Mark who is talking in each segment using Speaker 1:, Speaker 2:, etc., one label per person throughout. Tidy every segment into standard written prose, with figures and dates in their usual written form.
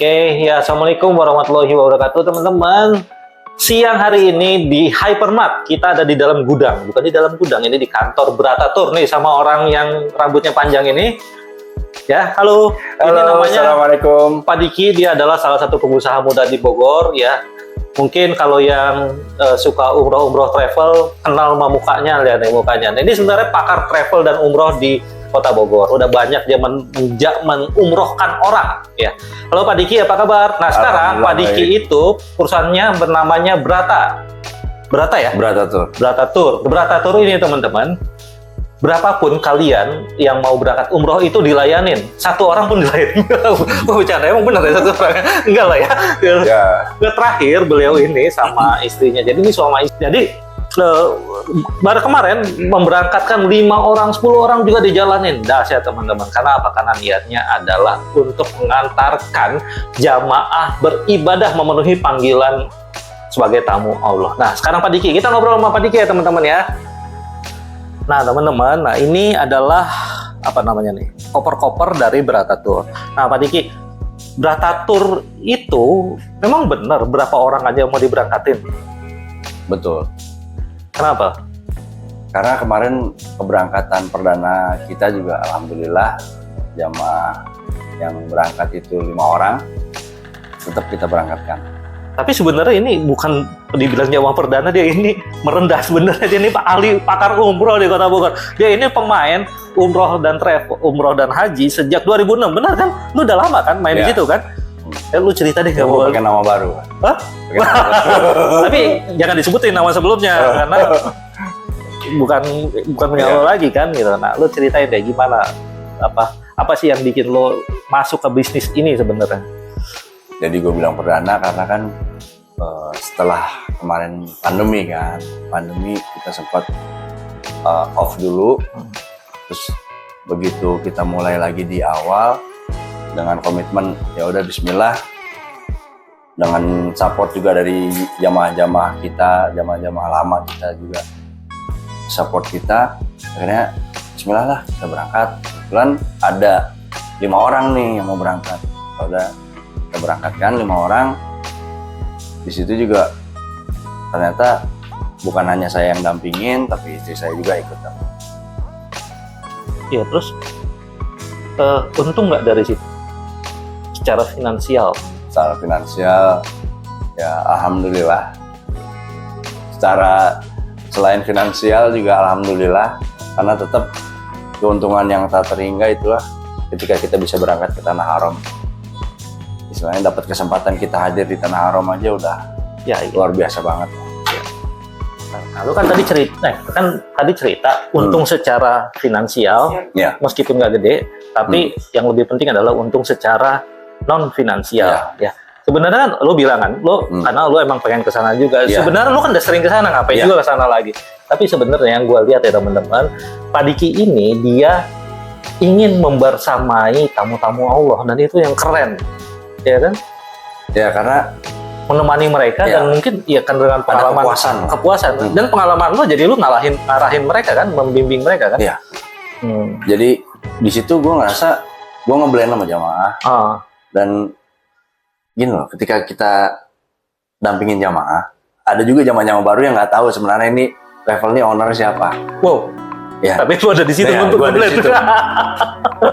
Speaker 1: Oke, ya assalamualaikum warahmatullahi wabarakatuh teman-teman. Siang hari ini di Hypermart, kita ada di dalam gudang. Bukan di dalam gudang, ini di kantor Bratatur nih sama orang yang rambutnya panjang ini. Ya, halo. Ini namanya
Speaker 2: Assalamualaikum.
Speaker 1: Pak Diki, dia adalah salah satu pengusaha muda di Bogor ya. Mungkin kalau yang suka umroh travel, kenal sama mukanya, lihat nih mukanya. Nah, ini sebenarnya pakar travel dan umroh di Kota Bogor. Udah banyak dia umrohkan orang ya. Halo Pak Diki, apa kabar? Nah, sekarang Pak Diki itu perusahaannya bernamanya Brata ya? Bratatur ini teman-teman. Berapapun kalian yang mau berangkat umroh itu dilayanin. Satu orang pun dilayanin. Bercanda, emang benar ya satu orang? Enggak lah ya. Terakhir beliau ini sama istrinya. Jadi ini suami istri. Jadi baru kemarin memberangkatkan 5 orang, 10 orang juga dijalanin. Dahsyat teman-teman. Karena apa? Karena niatnya adalah untuk mengantarkan jamaah beribadah memenuhi panggilan sebagai tamu Allah. Nah, sekarang Pak Diki, kita ngobrol sama Pak Diki ya teman-teman ya. Nah teman-teman, nah ini adalah apa namanya nih, koper-koper dari Bratatur. Nah Pak Diki, Bratatur itu memang benar berapa orang aja mau diberangkatin?
Speaker 2: Betul.
Speaker 1: Kenapa?
Speaker 2: Karena kemarin keberangkatan perdana kita juga alhamdulillah jamaah yang berangkat itu 5 orang, tetap kita berangkatkan.
Speaker 1: Tapi sebenarnya ini bukan dibilang jamaah perdana, dia ini merendah sebenarnya. Dia ini pakar umroh di Kota Bogor. Dia ini pemain umroh dan travel, umroh dan haji sejak 2006, benar kan? Lu udah lama kan main di situ kan? Lu cerita deh.
Speaker 2: Gue pakai nama baru.
Speaker 1: Hah? Tapi jangan disebutin nama sebelumnya karena bukan punya lo lagi kan gitu. Nah, lu ceritain deh gimana, apa sih yang bikin lo masuk ke bisnis ini sebenarnya?
Speaker 2: Jadi gue bilang perdana karena kan setelah kemarin pandemi kita sempat off dulu, terus begitu kita mulai lagi di awal dengan komitmen ya udah Bismillah, dengan support juga dari jamaah-jamaah kita, jamaah-jamaah lama kita juga support kita, akhirnya Bismillah lah kita berangkat. Kebetulan ada 5 orang nih yang mau berangkat, udah kita berangkatkan 5 orang. Di situ juga ternyata bukan hanya saya yang dampingin, tapi istri saya juga ikut dampingin.
Speaker 1: Iya, terus untung nggak dari situ? Secara finansial?
Speaker 2: Secara finansial, ya alhamdulillah. Selain finansial juga alhamdulillah, karena tetap keuntungan yang tak terhingga itulah ketika kita bisa berangkat ke Tanah Haram. Istilahnya dapat kesempatan kita hadir di Tanah Haram aja udah luar biasa banget.
Speaker 1: Nah, lu kan tadi cerita untung secara finansial, meskipun nggak gede, tapi yang lebih penting adalah untung secara non finansial. Ya. Sebenarnya kan lu bilang kan, karena lu emang pengen ke sana juga. Sebenarnya lu kan udah sering ke sana, ngapain juga ke sana lagi. Tapi sebenarnya yang gue lihat ya teman-teman, Pak Diki ini dia ingin membersamai tamu-tamu Allah, dan itu yang keren. Ya kan?
Speaker 2: Ya, karena
Speaker 1: menemani mereka dan mungkin ya kan dengan pengalaman kepuasan dan pengalaman lo, jadi lu ngarahin mereka kan, membimbing mereka kan.
Speaker 2: Iya. Jadi di situ gue ngerasa gue ngeblend sama jamaah. Dan gini loh, ketika kita dampingin jamaah, ada juga jamaah baru yang nggak tahu sebenarnya ini travel ini owner siapa.
Speaker 1: Wow. Ya. Tapi lu ada di situ untuk ngeblend.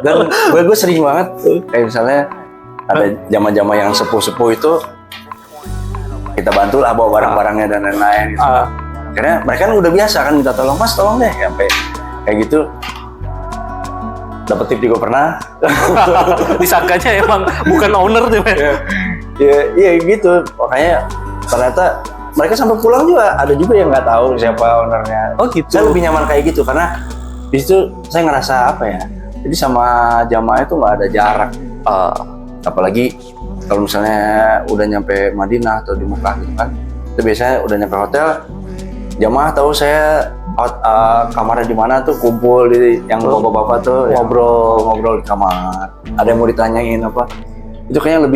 Speaker 2: Dan gue sering banget kayak misalnya ada jamaah yang sepuh-sepuh itu kita bantulah bawa barang-barangnya dan lain-lain gitu. Akhirnya mereka kan udah biasa kan minta tolong, Mas tolong deh, sampai kayak gitu. Dapat tip juga pernah.
Speaker 1: Disangkanya emang bukan owner tuh.
Speaker 2: Iya gitu. Makanya ternyata mereka sampai pulang juga ada juga yang nggak tahu siapa ownernya. Oh gitu. Saya lebih nyaman kayak gitu karena di situ saya ngerasa apa ya? Jadi sama jamaah itu nggak ada jarak. Apalagi kalau misalnya udah nyampe Madinah atau di Mekah gitu kan, itu biasanya udah nyampe hotel, jamaah tahu saya kamarnya di mana tuh, kumpul di yang bapak-bapak tuh ngobrol di kamar. Ada yang mau ditanyain apa? Itu kayaknya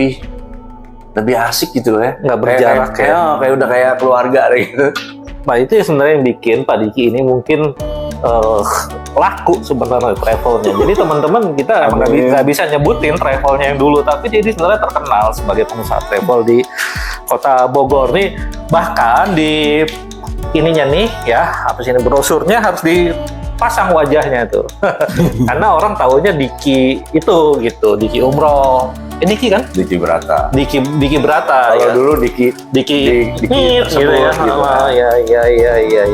Speaker 2: lebih asik gitu ya.
Speaker 1: Nggak berjarak
Speaker 2: kayak udah kayak keluarga gitu.
Speaker 1: Nah itu yang sebenarnya yang bikin Pak Diki ini mungkin laku sebenarnya travelnya. Jadi teman-teman kita emang nggak bisa nyebutin travelnya yang dulu, tapi dia sebenarnya terkenal sebagai pengusaha travel di Kota Bogor nih. Bahkan di ininya nih ya, apa sih ini, brosurnya harus dipasang wajahnya tuh. Karena orang taunya Diki itu gitu, Diki Umroh. Diki kan?
Speaker 2: Diki Brata.
Speaker 1: Diki Brata.
Speaker 2: Kalau
Speaker 1: ya.
Speaker 2: dulu Diki
Speaker 1: Ngit, gitu ya.
Speaker 2: gitu.
Speaker 1: Ya.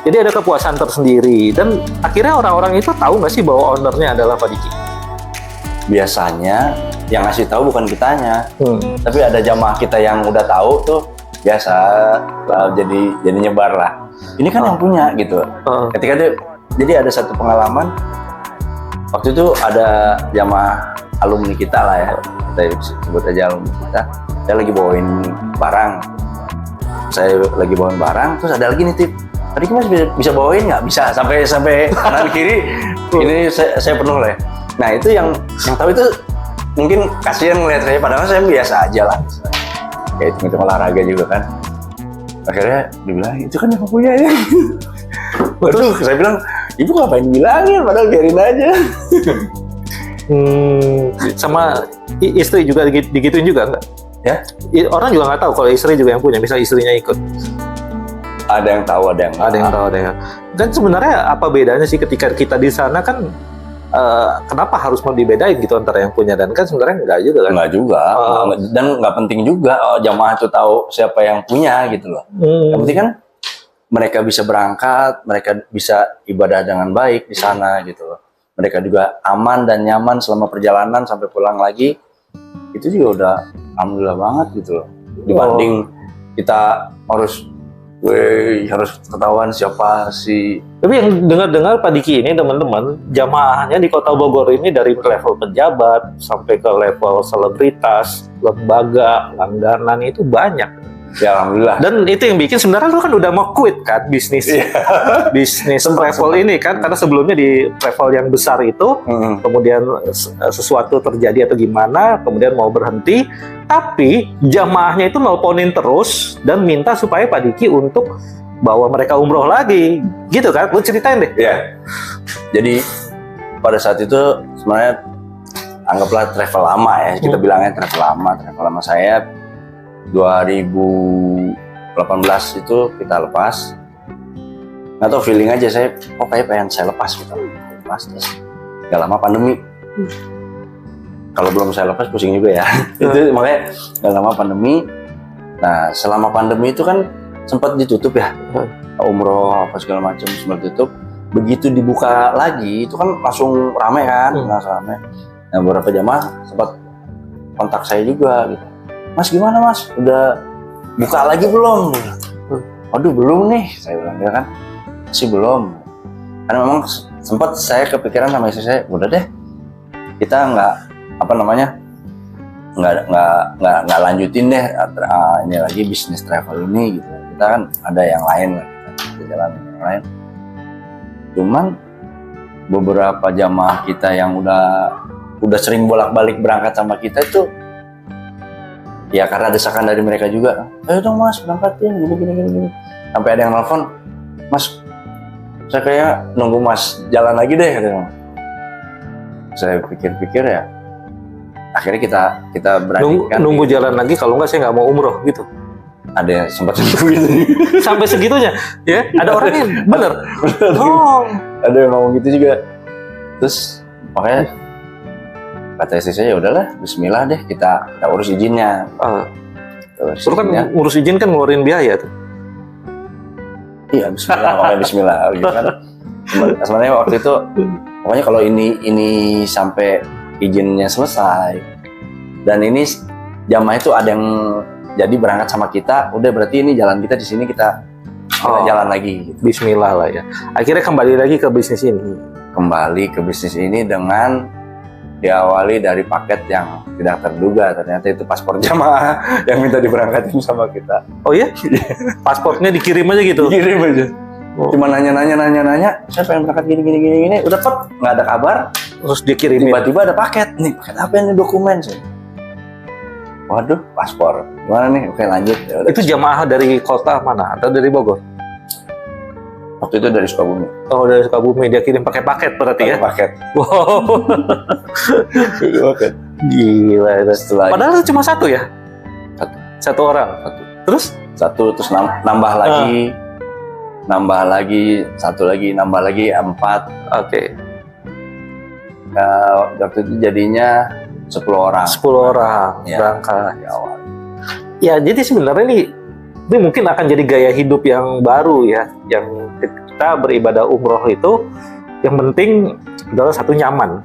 Speaker 1: Jadi ada kepuasan tersendiri, dan akhirnya orang-orang itu tahu nggak sih bahwa ownernya adalah Pak Diki?
Speaker 2: Biasanya yang ngasih tahu bukan kitanya, tapi ada jamaah kita yang udah tahu tuh biasa lah, jadi nyebar lah. Ini kan yang punya gitu. Ketika jadi ada satu pengalaman waktu itu ada jamaah alumni kita lah ya, kita sebut aja alumni kita. Saya lagi bawain barang, terus ada lagi nih tip. Tadi Mas bisa bawain nggak? Bisa, sampai kanan kiri ini saya penuh lah. Nah itu yang tahu itu mungkin kasihan ngeliat saya, padahal saya biasa aja lah. Kayak itu olahraga juga kan. Akhirnya dibilang itu kan yang punya ya. Waduh, saya bilang ibu ngapain bilangin, padahal biarin aja.
Speaker 1: Sama istri juga digituin juga nggak?
Speaker 2: Ya?
Speaker 1: Orang juga nggak tahu kalau istri juga yang punya, misal istrinya ikut.
Speaker 2: Ada yang tahu, ada yang tahu.
Speaker 1: Dan sebenarnya apa bedanya sih ketika kita di sana kan? Kenapa harus mau dibedain gitu antara yang punya dan kan sebenarnya enggak juga kan?
Speaker 2: Enggak juga, dan nggak penting juga jamaah itu tahu siapa yang punya gitu loh. Yang penting kan mereka bisa berangkat, mereka bisa ibadah dengan baik di sana gitu loh. Mereka juga aman dan nyaman selama perjalanan sampai pulang lagi. Itu juga udah alhamdulillah banget gitu loh. Dibanding kita harus ketahuan siapa sih.
Speaker 1: Tapi yang dengar-dengar Pak Diki ini teman-teman, jamaahnya di Kota Bogor ini dari level pejabat sampai ke level selebritas, lembaga, langganan itu banyak.
Speaker 2: Ya alhamdulillah.
Speaker 1: Dan itu yang bikin sebenarnya lu kan udah mau quit kan bisnis travel ini kan, karena sebelumnya di travel yang besar itu kemudian sesuatu terjadi atau gimana, kemudian mau berhenti, tapi jamaahnya itu nelponin terus dan minta supaya Pak Diki untuk bawa mereka umroh lagi, gitu kan? Lu ceritain deh.
Speaker 2: Ya. Jadi pada saat itu sebenarnya anggaplah travel lama ya, kita bilangnya travel lama saya 2018 itu kita lepas. Nggak tahu feeling aja saya, kayak pengen saya lepas gitu. Terus nggak lama pandemi. Kalau belum saya lepas pusing juga ya. Itu makanya nggak lama pandemi. Nah selama pandemi itu kan sempat ditutup ya, umroh apa segala macam sempat tutup. Begitu dibuka lagi itu kan langsung rame kan, langsung rame. Nah beberapa jamaah sempat kontak saya juga gitu. Mas gimana mas? Udah buka lagi belum? Waduh belum nih, saya bilang ya kan, masih belum. Karena memang sempat saya kepikiran sama istri saya, udah deh, kita nggak lanjutin deh ini lagi bisnis travel ini gitu. Kita kan ada yang lain lah, kita jalan yang lain. Cuman beberapa jamaah kita yang udah sering bolak-balik berangkat sama kita itu. Ya karena desakan dari mereka juga, ayo dong mas berangkatin gini. Sampai ada yang nelfon, mas saya kayak nunggu mas jalan lagi deh katanya. Saya pikir-pikir ya, akhirnya kita beranikan.
Speaker 1: Nunggu jalan lagi, kalau nggak saya nggak mau umroh gitu.
Speaker 2: Ada yang sempat gitu.
Speaker 1: Sampai segitunya, ya? Ada orangnya bener.
Speaker 2: Ada yang ngomong gitu juga. Terus makanya kata istri saya, udahlah, Bismillah deh, kita urus izinnya.
Speaker 1: Terus kan ngurus izin kan ngeluarin biaya tuh.
Speaker 2: Iya, Bismillah, makanya Bismillah gitu kan. Sebenarnya waktu itu, pokoknya kalau ini sampai izinnya selesai, dan ini jamaah itu ada yang jadi berangkat sama kita, udah berarti ini jalan kita di sini kita jalan lagi. Gitu.
Speaker 1: Bismillah lah ya. Akhirnya kembali lagi ke bisnis ini.
Speaker 2: Kembali ke bisnis ini dengan diawali dari paket yang tidak terduga, ternyata itu paspor jamaah yang minta diberangkatin sama kita.
Speaker 1: Oh iya? Pasportnya dikirim aja gitu?
Speaker 2: Dikirim aja. Cuma nanya, saya pengen berangkat gini, udah nggak ada kabar.
Speaker 1: Terus dikirimin.
Speaker 2: Tiba-tiba ada paket paket apa ini, dokumen sih? Waduh, paspor. Gimana nih? Oke lanjut.
Speaker 1: Itu jamaah dari kota mana? Atau dari Bogor?
Speaker 2: Waktu itu dari Sukabumi.
Speaker 1: Oh, dari Sukabumi dia kirim pakai paket berarti ya.
Speaker 2: Paket.
Speaker 1: Wow.
Speaker 2: Paket.
Speaker 1: Gila itu.
Speaker 2: Setelah
Speaker 1: Padahal itu cuma satu ya? Satu orang.
Speaker 2: Satu.
Speaker 1: Terus?
Speaker 2: Satu, terus nambah lagi. Nambah lagi, satu lagi, nambah lagi, 4.
Speaker 1: Oke.
Speaker 2: Nah, waktu itu jadinya 10 orang.
Speaker 1: 10 orang
Speaker 2: Ya.
Speaker 1: berangkat.
Speaker 2: Di awal.
Speaker 1: Ya, jadi sebenarnya ini mungkin akan jadi gaya hidup yang baru ya, yang kita beribadah umroh itu yang penting adalah satu nyaman,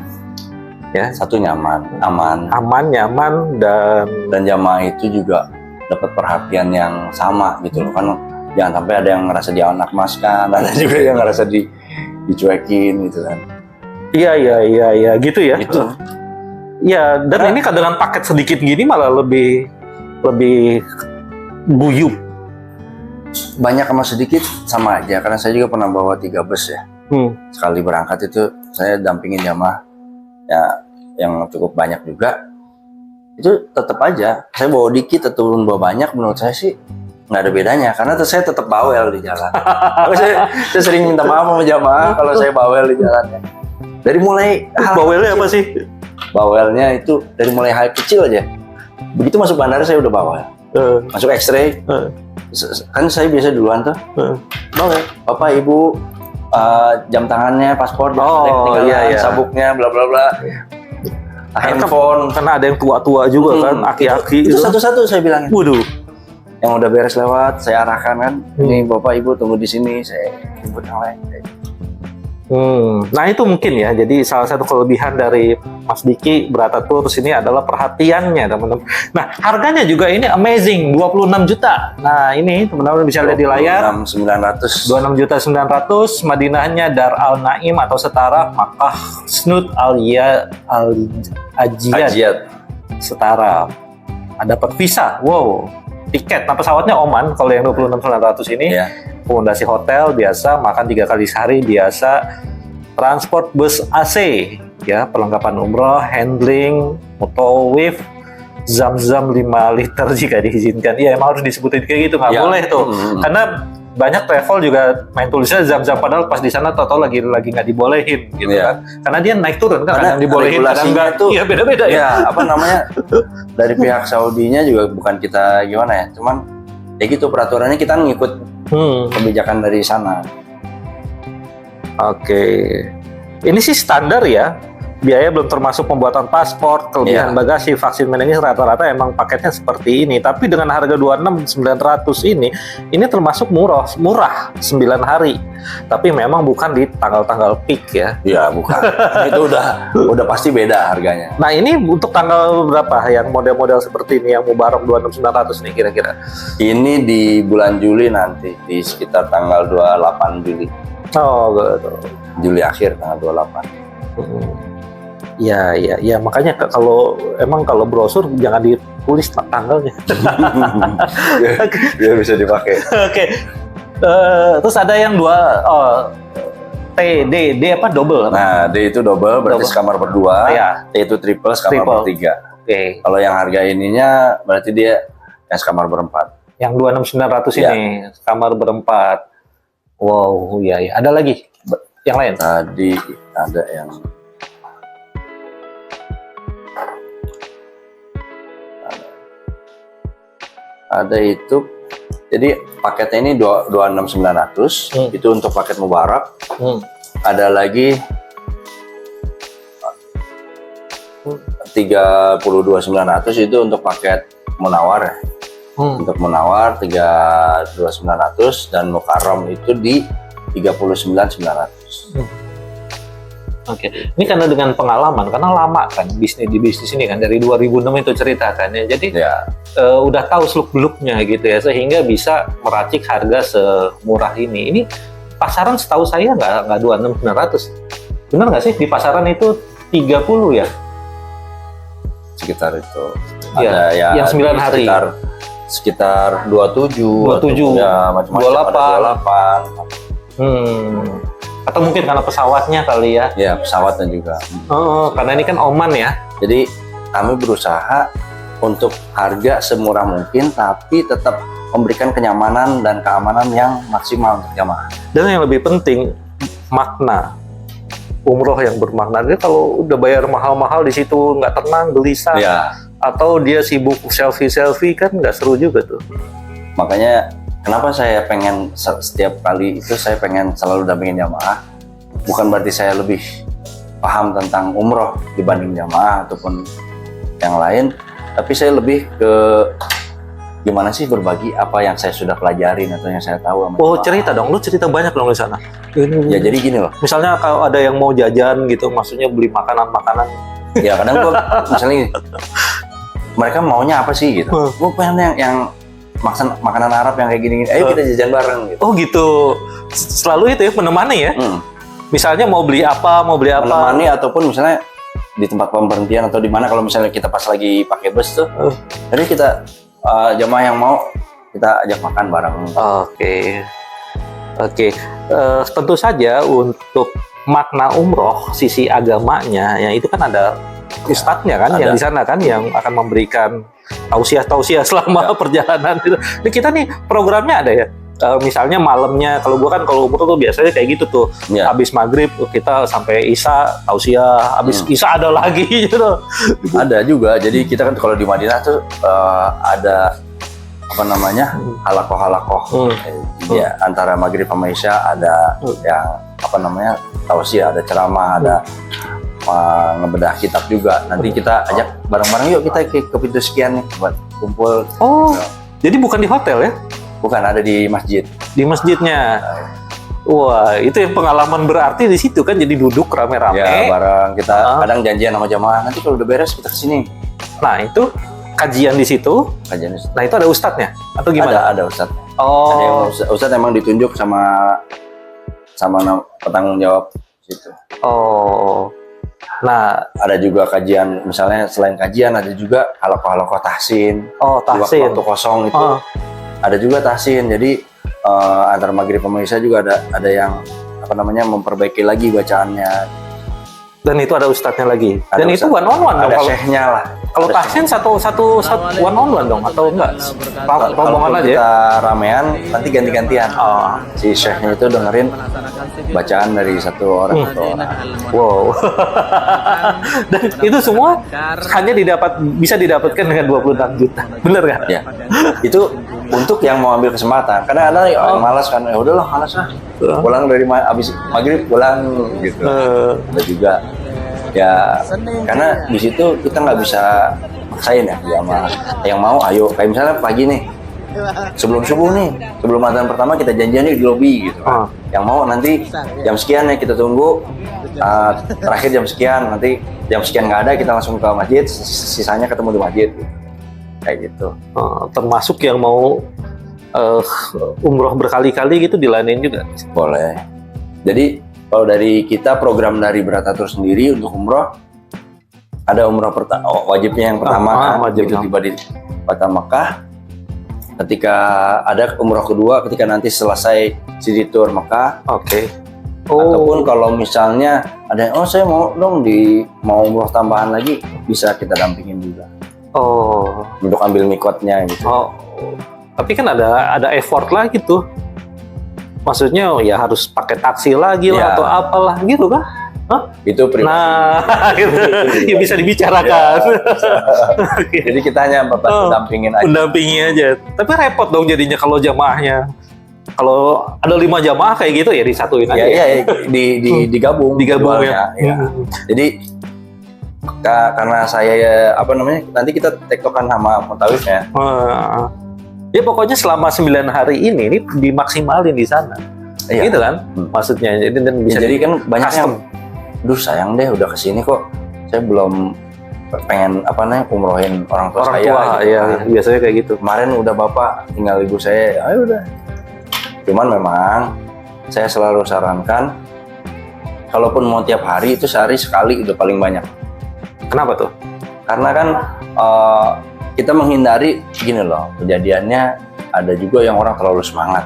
Speaker 1: ya,
Speaker 2: Satu nyaman, aman.
Speaker 1: aman, nyaman
Speaker 2: Dan jamaah itu juga dapat perhatian yang sama gitu loh kan. Jangan sampai ada yang ngerasa dianak maskan, ada juga yang ngerasa dicuekin gitu kan.
Speaker 1: iya gitu ya.
Speaker 2: Gitu.
Speaker 1: Iya, dan ini dengan paket sedikit gini malah lebih guyup.
Speaker 2: Banyak sama sedikit sama aja, karena saya juga pernah bawa 3 bus ya. Sekali berangkat itu saya dampingin jamaah ya yang cukup banyak juga. Itu tetap aja saya bawa dikit atau bawa banyak, menurut saya sih nggak ada bedanya, karena saya tetap bawel di jalan. saya sering minta maaf sama jamaah kalau saya bawel di jalannya. Dari mulai
Speaker 1: Bawelnya apa sih?
Speaker 2: bawelnya itu dari mulai hal kecil aja. Begitu masuk bandara saya udah bawel. Masuk X-ray, kan saya biasa duluan tuh. Bawel. Bapak Ibu, jam tangannya, paspor,
Speaker 1: iya.
Speaker 2: sabuknya, bla bla bla. Handphone.
Speaker 1: Karena ada yang tua-tua juga kan, aki-aki
Speaker 2: Itu satu-satu saya bilangin.
Speaker 1: Waduh.
Speaker 2: Yang udah beres lewat, saya arahkan kan. Ini Bapak Ibu tunggu di sini, saya jemput yang lain.
Speaker 1: Nah itu mungkin ya, jadi salah satu kelebihan dari Mas Diki Brata Tours ini adalah perhatiannya teman-teman. Nah harganya juga ini amazing, 26 juta. Nah ini teman-teman bisa lihat di layar.
Speaker 2: 26.900.
Speaker 1: 26.900, Madinahnya Dar Al Naim atau setara Makkah Snud Ajiyad setara. Ada dapat visa, wow. Tiket, nah pesawatnya Oman kalau yang 26.900 ini.
Speaker 2: Ya.
Speaker 1: Akomodasi hotel biasa, makan 3 kali sehari biasa, transport bus AC, ya perlengkapan umroh, handling, mutawif, zam-zam 5 liter jika diizinkan. Iya emang harus disebutin kayak gitu, nggak
Speaker 2: Ya.
Speaker 1: boleh tuh, karena banyak travel juga main tulisnya zam-zam padahal pas di sana tau lagi nggak dibolehin gitu
Speaker 2: Ya.
Speaker 1: kan, karena dia naik turun kan,
Speaker 2: Karena
Speaker 1: kadang dibolehin, kadang
Speaker 2: regulasinya
Speaker 1: nggak.
Speaker 2: tuh-
Speaker 1: Iya beda-beda ya.
Speaker 2: Ya, apa namanya, dari pihak Saudinya juga bukan kita gimana ya, cuman ya gitu peraturannya kita ngikut kebijakan dari sana.
Speaker 1: Oke, ini sih standar ya. Biaya belum termasuk pembuatan paspor, kelebihan bagasi, vaksin meningis, rata-rata emang paketnya seperti ini. Tapi dengan harga 26.900 ini termasuk murah 9 hari. Tapi memang bukan di tanggal-tanggal peak ya.
Speaker 2: Iya, bukan. Itu udah pasti beda harganya.
Speaker 1: Nah ini untuk tanggal berapa yang model-model seperti ini yang Mubarak 26.900 nih kira-kira?
Speaker 2: Ini di bulan Juli nanti, di sekitar tanggal 28 Juli.
Speaker 1: Oh gitu.
Speaker 2: Juli akhir tanggal 28.
Speaker 1: Ya, makanya kalau brosur jangan ditulis tanggalnya.
Speaker 2: Biar bisa dipakai.
Speaker 1: Oke. Terus ada yang T, D apa double?
Speaker 2: Nah, D itu double, berarti
Speaker 1: Double.
Speaker 2: sekamar berdua.
Speaker 1: Ya.
Speaker 2: T itu triple, sekamar
Speaker 1: Triple.
Speaker 2: bertiga.
Speaker 1: Oke.
Speaker 2: Kalau yang harga ininya, berarti dia yang sekamar berempat.
Speaker 1: Yang 26.900
Speaker 2: Ya.
Speaker 1: ini kamar berempat. Wow, iya. Ada lagi yang lain?
Speaker 2: Tadi ada yang ada itu, jadi paketnya ini 26.900 itu untuk paket Mubarak. Ada lagi 32.900 itu untuk paket Munawar. Untuk Munawar 32.900 dan Mukarram itu di 39.900.
Speaker 1: Oke. Ini karena dengan pengalaman, karena lama kan di bisnis ini kan dari 2006 itu cerita kan ya. Jadi
Speaker 2: Ya,
Speaker 1: udah tahu seluk-beluknya gitu ya, sehingga bisa meracik harga semurah ini. Ini pasaran setahu saya nggak 26.900. Benar nggak sih di pasaran itu 30 ya?
Speaker 2: sekitar itu.
Speaker 1: Iya,
Speaker 2: Ada ya
Speaker 1: yang 9 hari.
Speaker 2: Sekitar 27,
Speaker 1: 27,
Speaker 2: ya macam-macam, ada 28.
Speaker 1: Atau mungkin karena pesawatnya kali ya.
Speaker 2: Ya, pesawatnya juga.
Speaker 1: Oh, karena ini kan Oman ya.
Speaker 2: Jadi kami berusaha untuk harga semurah mungkin tapi tetap memberikan kenyamanan dan keamanan yang maksimal untuk jamaah.
Speaker 1: Dan yang lebih penting, makna umroh yang bermakna. Dia kalau udah bayar mahal-mahal di situ nggak tenang, gelisah,
Speaker 2: Ya,
Speaker 1: atau dia sibuk selfie kan nggak seru juga tuh.
Speaker 2: makanya kenapa saya pengen setiap kali itu saya pengen selalu dampingin jamaah. Bukan berarti saya lebih paham tentang umroh dibanding jamaah ataupun yang lain, tapi saya lebih ke gimana sih berbagi apa yang saya sudah pelajarin atau yang saya tahu sama
Speaker 1: Oh,
Speaker 2: jamaah.
Speaker 1: cerita dong, lu cerita banyak dong di sana.
Speaker 2: Ya jadi gini loh,
Speaker 1: Misalnya kalau ada yang mau jajan gitu, maksudnya beli makanan-makanan.
Speaker 2: ya kadang gua misalnya gini, mereka maunya apa sih gitu. Gua pengen yang makanan Arab yang kayak gini-gini. Ayo kita jajan bareng gitu.
Speaker 1: Oh gitu, selalu itu ya menemani ya. Misalnya mau beli apa,
Speaker 2: Menemani ataupun misalnya di tempat pemberhentian atau di mana kalau misalnya kita pas lagi pakai bus tuh, jadi kita jamaah yang mau kita ajak makan bareng.
Speaker 1: Oke. Tentu saja untuk makna umroh, sisi agamanya, ya itu kan ada ustadznya kan, yang
Speaker 2: Ada.
Speaker 1: di sana kan, yang akan memberikan tausiah selama perjalanan. Ini kita nih programnya ada ya. Misalnya malamnya, kalau gua kan kalau umroh tuh biasanya kayak gitu tuh.
Speaker 2: Ya.
Speaker 1: Habis maghrib kita sampai isya tausiah, habis isya ada lagi gitu.
Speaker 2: Ada juga. Jadi kita kan kalau di Madinah tuh ada apa namanya halakoh. Ya antara maghrib sama isya ada yang apa namanya tausiah, ada ceramah, ada ngebedah kitab juga. Nanti kita ajak bareng-bareng yuk kita ke pintu sekian nih buat kumpul.
Speaker 1: Oh, jadi bukan di hotel ya?
Speaker 2: Bukan, ada di masjid.
Speaker 1: Di masjidnya. Wah, itu yang pengalaman berarti di situ kan, jadi duduk rame-rame.
Speaker 2: Ya bareng kita kadang janjian sama jamaah. Nanti kalau udah beres kita kesini.
Speaker 1: Nah, itu kajian di situ.
Speaker 2: Kajian
Speaker 1: Nah, itu ada ustadznya atau gimana?
Speaker 2: ada ustadz.
Speaker 1: Oh.
Speaker 2: Ada yang ustadz emang ditunjuk sama petanggung jawab situ.
Speaker 1: Oh. Nah,
Speaker 2: Ada juga kajian, misalnya selain kajian ada juga halakoh tahsin.
Speaker 1: oh
Speaker 2: Di
Speaker 1: tahsin.
Speaker 2: waktu kosong itu
Speaker 1: Oh.
Speaker 2: ada juga tahsin. Jadi antara maghrib sama isya juga ada yang apa namanya memperbaiki lagi bacaannya.
Speaker 1: Dan itu ada ustadznya lagi.
Speaker 2: Ada
Speaker 1: Dan itu
Speaker 2: ustadz.
Speaker 1: one on one dong.
Speaker 2: Ada
Speaker 1: Kalau
Speaker 2: syekhnya lah.
Speaker 1: kalau
Speaker 2: Ada
Speaker 1: tahsin satu one on one dong atau enggak?
Speaker 2: Kalau
Speaker 1: Rombongan aja ya.
Speaker 2: kita ramean nanti ganti-gantian.
Speaker 1: Oh.
Speaker 2: Si syekhnya itu dengerin bacaan dari satu orang ke orang.
Speaker 1: Wow. Dan itu semua hanya bisa didapatkan dengan 26 juta. Bener kan?
Speaker 2: Ya, itu untuk yang mau ambil kesempatan. Karena ada yang malas kan, ya udahlah malas lah. Pulang dari abis maghrib pulang gitu. Ada juga ya, karena di situ kita nggak bisa maksain ya, yang mau ayo. Kayak misalnya pagi nih, sebelum subuh nih, sebelum adzan pertama kita janjian nih di lobi gitu. Yang mau nanti jam sekian ya kita tunggu. Terakhir jam sekian, nanti jam sekian nggak ada kita langsung ke masjid, sisanya ketemu di masjid gitu. Kayak gitu.
Speaker 1: Termasuk yang mau umroh berkali-kali gitu dilanin juga.
Speaker 2: Boleh. Jadi kalau dari kita program dari Beratatur sendiri untuk umroh, ada umroh wajibnya yang pertama kan,
Speaker 1: wajib.
Speaker 2: begitu tiba di kota Mekah. Ketika ada umroh kedua, ketika nanti selesai city tour Mekah.
Speaker 1: Oke.
Speaker 2: Ataupun kalau misalnya ada yang saya mau dong mau umroh tambahan lagi, bisa kita dampingin juga.
Speaker 1: Oh.
Speaker 2: Untuk ambil mikotnya gitu.
Speaker 1: Oh. Tapi kan ada effort lagi tuh. Maksudnya ya harus pakai taksi lagi lah atau apalah gitu kan? Hah?
Speaker 2: Itu pribadi.
Speaker 1: Nah, gitu. Ya bisa dibicarakan.
Speaker 2: Jadi kita hanya dampingin aja.
Speaker 1: Mendampingi aja. Tapi repot dong jadinya kalau jamaahnya. Kalau ada 5 jamaah kayak gitu ya disatuin aja.
Speaker 2: Iya, digabung.
Speaker 1: Digabung ya.
Speaker 2: Jadi karena saya apa namanya, nanti kita tektokan sama mutawifnya.
Speaker 1: Ya pokoknya selama 9 hari ini dimaksimalin di sana.
Speaker 2: Iya.
Speaker 1: Gitu kan? Maksudnya
Speaker 2: jadi kan banyak yang duh sayang deh udah kesini kok saya belum pengen apa namanya umrohin orang tua saya gitu.
Speaker 1: Iya, biasanya kayak gitu.
Speaker 2: Kemarin udah bapak, tinggal ibu saya, ayo udah. Cuman memang saya selalu sarankan kalaupun mau tiap hari itu sehari sekali udah paling banyak.
Speaker 1: Kenapa tuh?
Speaker 2: Karena kan kita menghindari gini loh, kejadiannya ada juga yang orang terlalu semangat.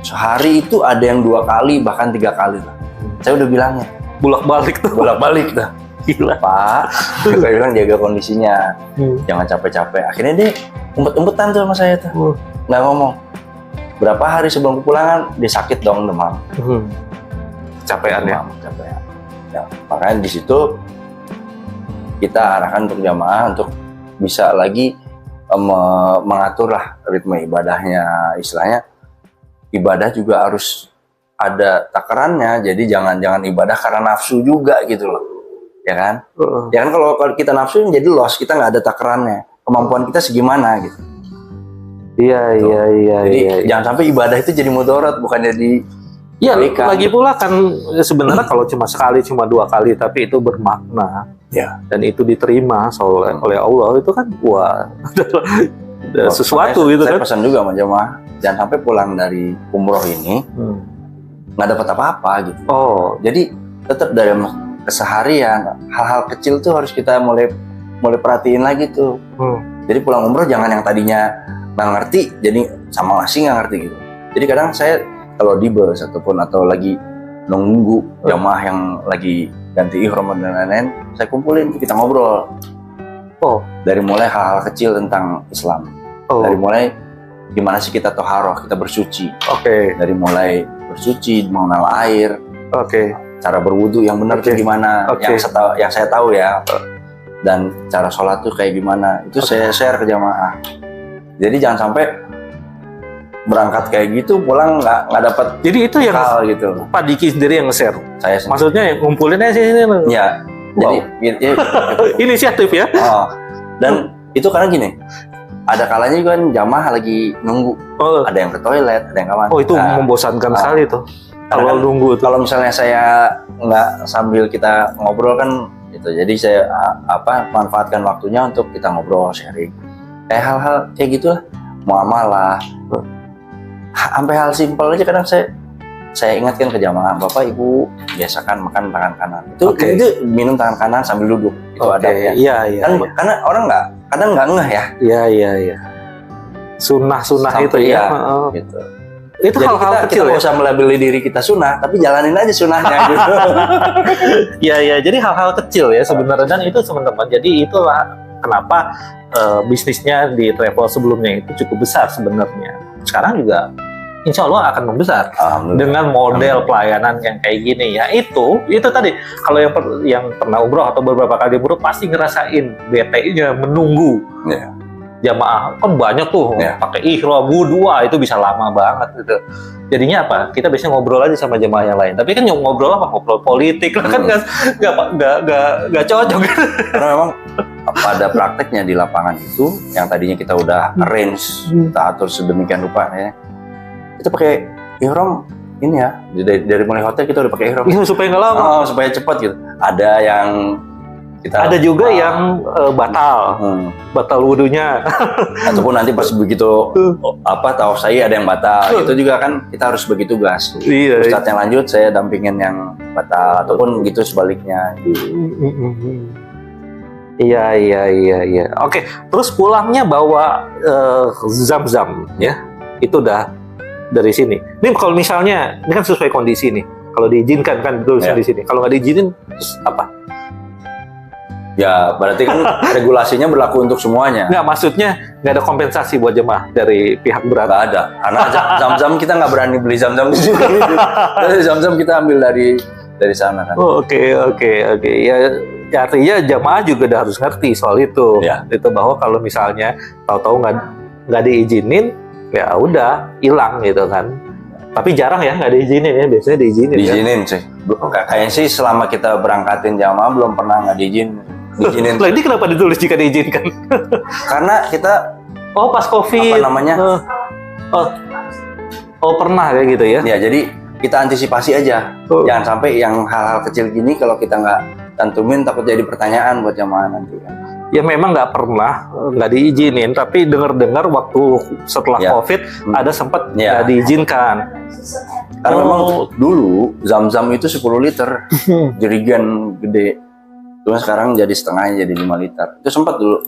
Speaker 2: Sehari itu ada yang 2 kali bahkan 3 kali lah. Saya udah bilangnya
Speaker 1: Bolak-balik tuh.
Speaker 2: bolak-balik dah.
Speaker 1: Gila.
Speaker 2: Pak, saya bilang jaga kondisinya, jangan capek-capek. Akhirnya dia umpet-umpetan tuh sama saya tuh. nggak ngomong. Berapa hari sebelum kepulangan dia sakit dong, demam.
Speaker 1: Capean ya.
Speaker 2: Capean. Ya, makanya di situ kita arahkan untuk jamaah untuk bisa lagi mengatur lah ritme ibadahnya. Istilahnya ibadah juga harus ada takarannya, jadi jangan ibadah karena nafsu juga gitu loh, ya kan? Ya kan kalau kita nafsu jadi loss, kita nggak ada takarannya, kemampuan kita segimana gitu.
Speaker 1: Iya.
Speaker 2: Jadi jangan sampai ibadah itu jadi mudarat, bukan jadi
Speaker 1: ya, lagi pula kan sebenarnya kalau cuma sekali, cuma 2 kali, tapi itu bermakna,
Speaker 2: ya,
Speaker 1: dan itu diterima oleh Allah, itu kan wah sesuatu gitu
Speaker 2: saya
Speaker 1: kan.
Speaker 2: pesan juga sama jamaah, jangan sampai pulang dari umroh ini nggak dapat apa-apa gitu. Jadi tetap dalam keseharian hal-hal kecil tuh harus kita mulai perhatiin lagi tuh. Jadi pulang umroh jangan yang tadinya nggak ngerti jadi sama ngasih nggak ngerti gitu. Jadi kadang saya kalau di bus ataupun atau lagi nunggu jamaah yang lagi ganti ihram dan lain-lain, saya kumpulin, kita ngobrol. Dari mulai hal-hal kecil tentang Islam. Dari mulai gimana sih kita toharoh, kita bersuci. Dari mulai bersuci, mengenal air. Cara berwudu yang benar tuh gimana? Yang saya tahu ya. Dan cara sholat tuh kayak gimana? Itu saya share ke jamaah. Jadi jangan sampai berangkat kayak gitu pulang nggak dapat.
Speaker 1: Jadi itu yang
Speaker 2: gitu.
Speaker 1: Pak Diki sendiri yang nge-share.
Speaker 2: Saya sendiri.
Speaker 1: Maksudnya ngumpulin aja sini.
Speaker 2: Ya. Jadi
Speaker 1: inisiatif ya.
Speaker 2: Dan itu karena gini, ada kalanya kan jamaah lagi nunggu. Ada yang ke toilet, ada yang kemana.
Speaker 1: Itu membosankan sekali tuh. Kalau nunggu tuh. Kalau
Speaker 2: misalnya saya nggak sambil kita ngobrol kan gitu. Jadi saya manfaatkan waktunya untuk kita ngobrol, sharing. Kayak hal-hal kayak gitulah, muamalah. Sampai hal simpel aja kadang saya ingatkan ke jamaah, Bapak Ibu biasakan makan tangan kanan. Itu minum tangan kanan sambil duduk. Itu ada ya.
Speaker 1: Iya.
Speaker 2: Karena orang kadang nggak ngeh ya.
Speaker 1: Iya. Sunnah itu ya.
Speaker 2: Gitu.
Speaker 1: Itu
Speaker 2: jadi
Speaker 1: hal-hal kecil
Speaker 2: kita nggak usah melabeli diri kita sunnah, tapi jalanin aja sunnahnya gitu.
Speaker 1: Iya. Jadi hal-hal kecil ya sebenarnya, dan itu teman-teman. Jadi itulah kenapa bisnisnya di travel sebelumnya itu cukup besar sebenarnya. Sekarang juga insya Allah akan membesar dengan model pelayanan yang kayak gini ya. Itu tadi kalau yang pernah umroh atau beberapa kali umroh pasti ngerasain BT-nya menunggu jamaah kan banyak tuh pakai ihram wudu itu bisa lama banget gitu. Jadinya apa? Kita biasanya ngobrol aja sama jamaah yang lain. Tapi kan ngobrol apa? Ngobrol politik lah kan nggak cocok.
Speaker 2: Karena memang pada prakteknya di lapangan itu yang tadinya kita udah arrange, kita atur sedemikian rupa ya. Kita pakai ihram ini ya, dari mulai hotel kita udah pakai ihram.
Speaker 1: Iya, supaya nggak lama.
Speaker 2: Supaya cepat gitu. Ada yang
Speaker 1: ada juga yang batal wudunya.
Speaker 2: Ataupun nanti pas begitu tawaf saya ada yang batal. Itu juga kan kita harus bagi tugas. Ustadz yang lanjut saya dampingin yang batal ataupun gitu sebaliknya.
Speaker 1: Iya. Oke, terus pulangnya bawa zam-zam ya. Itu udah dari sini. Ini kalau misalnya ini kan sesuai kondisi nih. Kalau diizinkan kan betul di sini. Kalau nggak diizinin apa?
Speaker 2: Ya berarti kan regulasinya berlaku untuk semuanya.
Speaker 1: Nggak, maksudnya nggak ada kompensasi buat jemaah dari pihak berat.
Speaker 2: Nggak ada, karena zam-zam kita nggak berani beli zam-zam di sini. Jadi zam-zam kita ambil dari sana kan.
Speaker 1: Oke. Ya artinya jemaah juga udah harus ngerti soal itu. Itu bahwa kalau misalnya tahu-tahu nggak diizinin, ya udah hilang gitu kan. Tapi jarang ya nggak diizinin ya, biasanya diizinin.
Speaker 2: Diizinin sih. Kayaknya sih selama kita berangkatin jamaah belum pernah nggak diizinin.
Speaker 1: Lah ini kenapa ditulis jika diizinkan?
Speaker 2: Karena kita
Speaker 1: pas COVID.
Speaker 2: Apa namanya?
Speaker 1: Pernah kayak gitu ya?
Speaker 2: Ya jadi kita antisipasi aja. Jangan sampai yang hal-hal kecil gini kalau kita nggak cantumin takut jadi pertanyaan buat jamaah nanti kan.
Speaker 1: Ya memang nggak diizinin, tapi dengar-dengar waktu setelah COVID ada sempat nggak diizinkan.
Speaker 2: Karena memang dulu zam-zam itu 10 liter, jerigen gede. Cuma sekarang jadi setengahnya jadi 5 liter. Itu sempat dulu.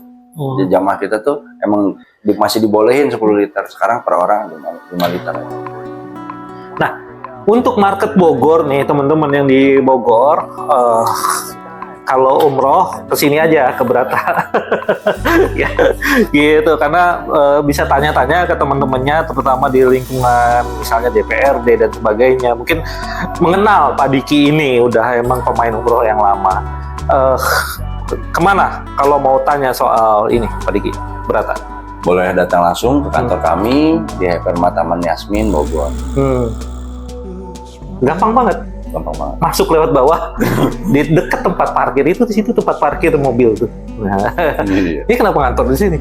Speaker 2: Jamaah kita tuh emang masih dibolehin 10 liter. Sekarang per orang 5 liter. Nah,
Speaker 1: untuk market Bogor nih teman-teman yang di Bogor, kalau umroh kesini aja ke Brata. Ya, gitu karena bisa tanya-tanya ke teman-temannya terutama di lingkungan misalnya DPRD dan sebagainya, mungkin mengenal Pak Diki ini udah emang pemain umroh yang lama. Kemana kalau mau tanya soal ini Pak Diki, Brata?
Speaker 2: Boleh datang langsung ke kantor kami di Hypermart Taman Yasmin Bogor.
Speaker 1: Gampang banget.
Speaker 2: Gampang banget.
Speaker 1: Masuk lewat bawah di dekat tempat parkir itu, di situ tempat parkir mobil tuh. Nah, ini kenapa ngantor di sini?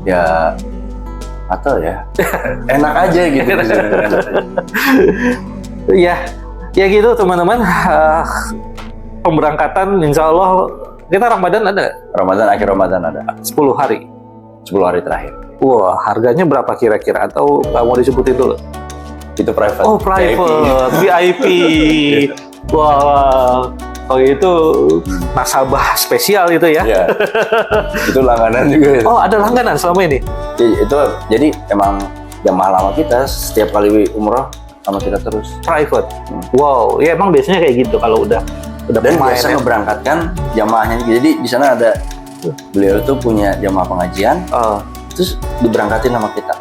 Speaker 2: Ya atau ya enak aja gitu.
Speaker 1: Ya, ya gitu teman-teman. Pemberangkatan insya Allah kita Ramadan ada nggak?
Speaker 2: Ramadan, akhir Ramadan ada
Speaker 1: 10 hari.
Speaker 2: 10 hari terakhir.
Speaker 1: Wah, harganya berapa kira-kira? Atau nggak mau disebutin dulu?
Speaker 2: Itu private.
Speaker 1: Oh, private, VIP. Wah, oh itu nasabah spesial itu ya?
Speaker 2: Iya. Itu langganan juga. Itu.
Speaker 1: Oh, ada langganan selama ini?
Speaker 2: Itu jadi emang jamaah lama kita setiap kali umroh sama kita terus.
Speaker 1: Private. Wow, ya emang biasanya kayak gitu kalau udah
Speaker 2: Dan
Speaker 1: pemain
Speaker 2: biasa
Speaker 1: ya.
Speaker 2: memberangkatkan jamaahnya. Jadi di sana ada beliau tuh punya jamaah pengajian, terus diberangkatin sama kita.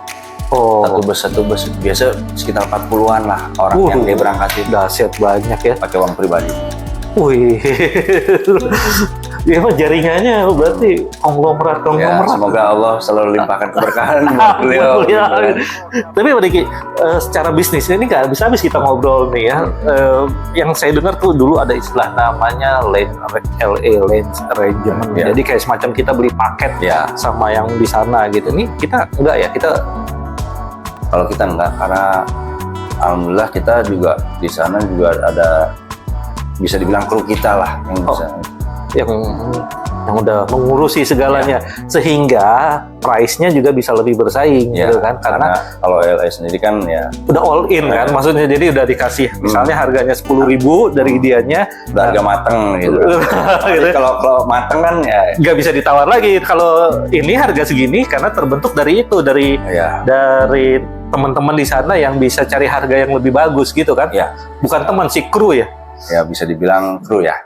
Speaker 1: Oh,
Speaker 2: Satu bus biasa sekitar 40-an lah orang yang dia berangkatin
Speaker 1: dahsyat banyak ya.
Speaker 2: pakai uang pribadi.
Speaker 1: Wih, ya emang jaringannya berarti konglomerat.
Speaker 2: Ya, semoga Allah selalu limpahkan keberkahan buat beliau.
Speaker 1: Tapi Pak Diki, secara bisnis ini nggak habis-habis kita ngobrol nih ya. Yang saya dengar tuh dulu ada istilah namanya lane arrangement.
Speaker 2: Ya.
Speaker 1: Jadi kayak semacam kita beli paket
Speaker 2: Ya,
Speaker 1: sama yang di sana gitu. Ini kita enggak ya, kita
Speaker 2: kalau kita enggak, karena alhamdulillah kita juga di sana juga ada, bisa dibilang kru kita lah yang bisa.
Speaker 1: yang udah mengurusi segalanya sehingga price-nya juga bisa lebih bersaing
Speaker 2: Ya,
Speaker 1: gitu kan, karena
Speaker 2: kalau LA sendiri kan ya
Speaker 1: udah all in kan, maksudnya jadi udah dikasih misalnya harganya 10.000 dari dianya,
Speaker 2: udah harga mateng gitu. Jadi
Speaker 1: gitu.
Speaker 2: kalau mateng kan ya
Speaker 1: Nggak bisa ditawar lagi kalau ini harga segini karena terbentuk dari itu, dari
Speaker 2: ya
Speaker 1: teman-teman di sana yang bisa cari harga yang lebih bagus gitu kan.
Speaker 2: Ya.
Speaker 1: Bukan teman, si kru ya,
Speaker 2: bisa dibilang kru ya.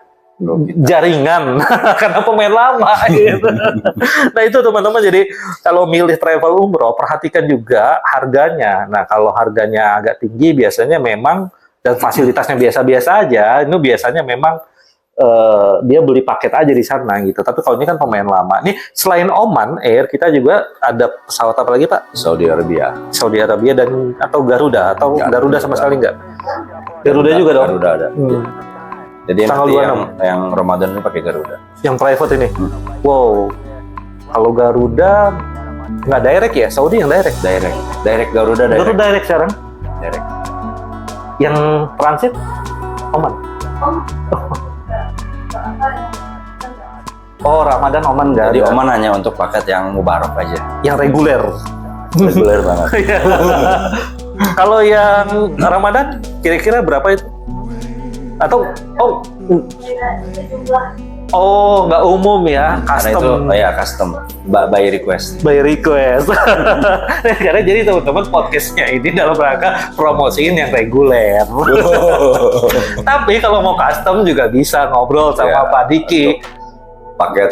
Speaker 1: jaringan karena pemain lama gitu. Nah itu teman-teman, jadi kalau milih travel umroh perhatikan juga harganya. Nah kalau harganya agak tinggi biasanya memang, dan fasilitasnya biasa-biasa aja, itu biasanya memang dia beli paket aja di sana gitu. Tapi kalau ini kan pemain lama. Nih selain Oman Air, kita juga ada pesawat apa lagi Pak?
Speaker 2: Saudi Arabia
Speaker 1: dan atau Garuda atau
Speaker 2: Ya,
Speaker 1: Garuda sama sekali nggak? Garuda juga dong.
Speaker 2: Garuda ada. Jadi
Speaker 1: Tanggal
Speaker 2: nanti yang Ramadan ini pakai Garuda.
Speaker 1: Yang private ini. Wow. Kalau Garuda nggak direct ya? Saudi yang direct.
Speaker 2: Direct Garuda direct.
Speaker 1: Garuda direct sekarang.
Speaker 2: Direct.
Speaker 1: Yang transit Oman. Oh, Ramadan Oman nggak
Speaker 2: Jadi
Speaker 1: ada.
Speaker 2: Oman hanya untuk paket yang mubarak aja.
Speaker 1: Yang reguler.
Speaker 2: Reguler banget.
Speaker 1: Iya. Kalau yang Ramadan kira-kira berapa itu? Atau nggak umum ya,
Speaker 2: Karena itu
Speaker 1: custom.
Speaker 2: custom by request.
Speaker 1: By request. Karena jadi teman-teman podcastnya ini dalam rangka promosiin yang reguler. Tapi kalau mau custom juga bisa ngobrol sama Pak Diki.
Speaker 2: Paket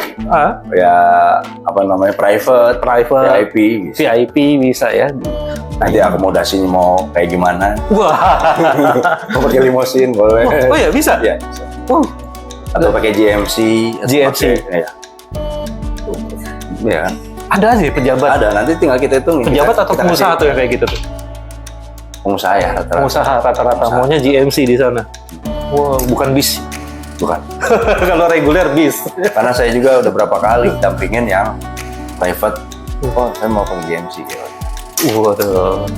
Speaker 2: private VIP gitu.
Speaker 1: VIP bisa ya.
Speaker 2: Nanti akomodasinya mau kayak gimana?
Speaker 1: Wah.
Speaker 2: Mau pakai limosin boleh.
Speaker 1: Oh ya bisa.
Speaker 2: Ya. Atau pakai GMC. Ya. Ya.
Speaker 1: Ada sih pejabat.
Speaker 2: Ada, nanti tinggal kita hitungin.
Speaker 1: Pejabat atau
Speaker 2: kita
Speaker 1: pengusaha
Speaker 2: kasih.
Speaker 1: tuh yang kayak gitu tuh?
Speaker 2: Pengusaha ya rata-rata.
Speaker 1: Pengusaha rata-rata maunya GMC di sana. Wah, bukan bis.
Speaker 2: Bukan.
Speaker 1: Kalau reguler bis.
Speaker 2: Karena saya juga udah berapa kali dampingin yang private. Oh, saya mau pakai GMC.
Speaker 1: Waduh.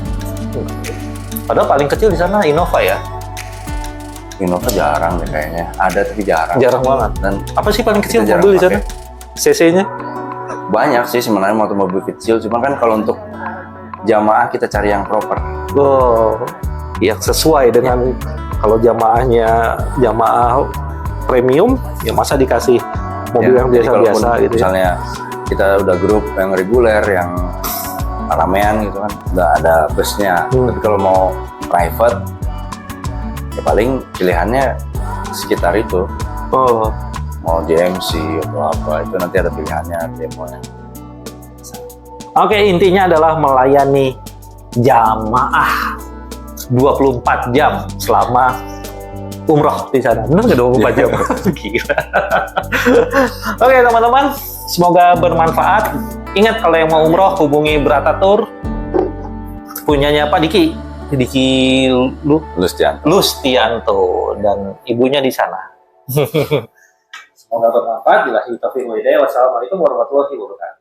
Speaker 1: Padahal paling kecil di sana Innova ya.
Speaker 2: Innova jarang deh kayaknya. Ada tapi jarang.
Speaker 1: Jarang banget.
Speaker 2: Dan
Speaker 1: Apa sih paling kecil
Speaker 2: kita jarang
Speaker 1: mobil di sana?
Speaker 2: pakai.
Speaker 1: CC-nya?
Speaker 2: Banyak sih sebenarnya mobil kecil, cuman kan kalau untuk jamaah kita cari yang proper.
Speaker 1: Oh, yang sesuai dengan kalau jamaah premium, ya masa dikasih mobil yang
Speaker 2: jadi
Speaker 1: biasa-biasa
Speaker 2: kalaupun
Speaker 1: gitu ya.
Speaker 2: Misalnya kita udah grup yang reguler, yang ramean gitu kan, nggak ada busnya. Tapi kalau mau private, ya paling pilihannya sekitar itu.
Speaker 1: Oh.
Speaker 2: mau JMC atau apa itu nanti ada pilihannya demonya.
Speaker 1: Oke, intinya adalah melayani jamaah 24 jam selama umroh di sana. Benar nggak 24 jam? Gila. Oke, teman-teman. Semoga bermanfaat. Ingat kalau yang mau umroh hubungi Bratatur. Punyanya Pak Diki. Diki Lustianto dan ibunya di sana. Semoga bermanfaat. Wassalamualaikum warahmatullahi wabarakatuh.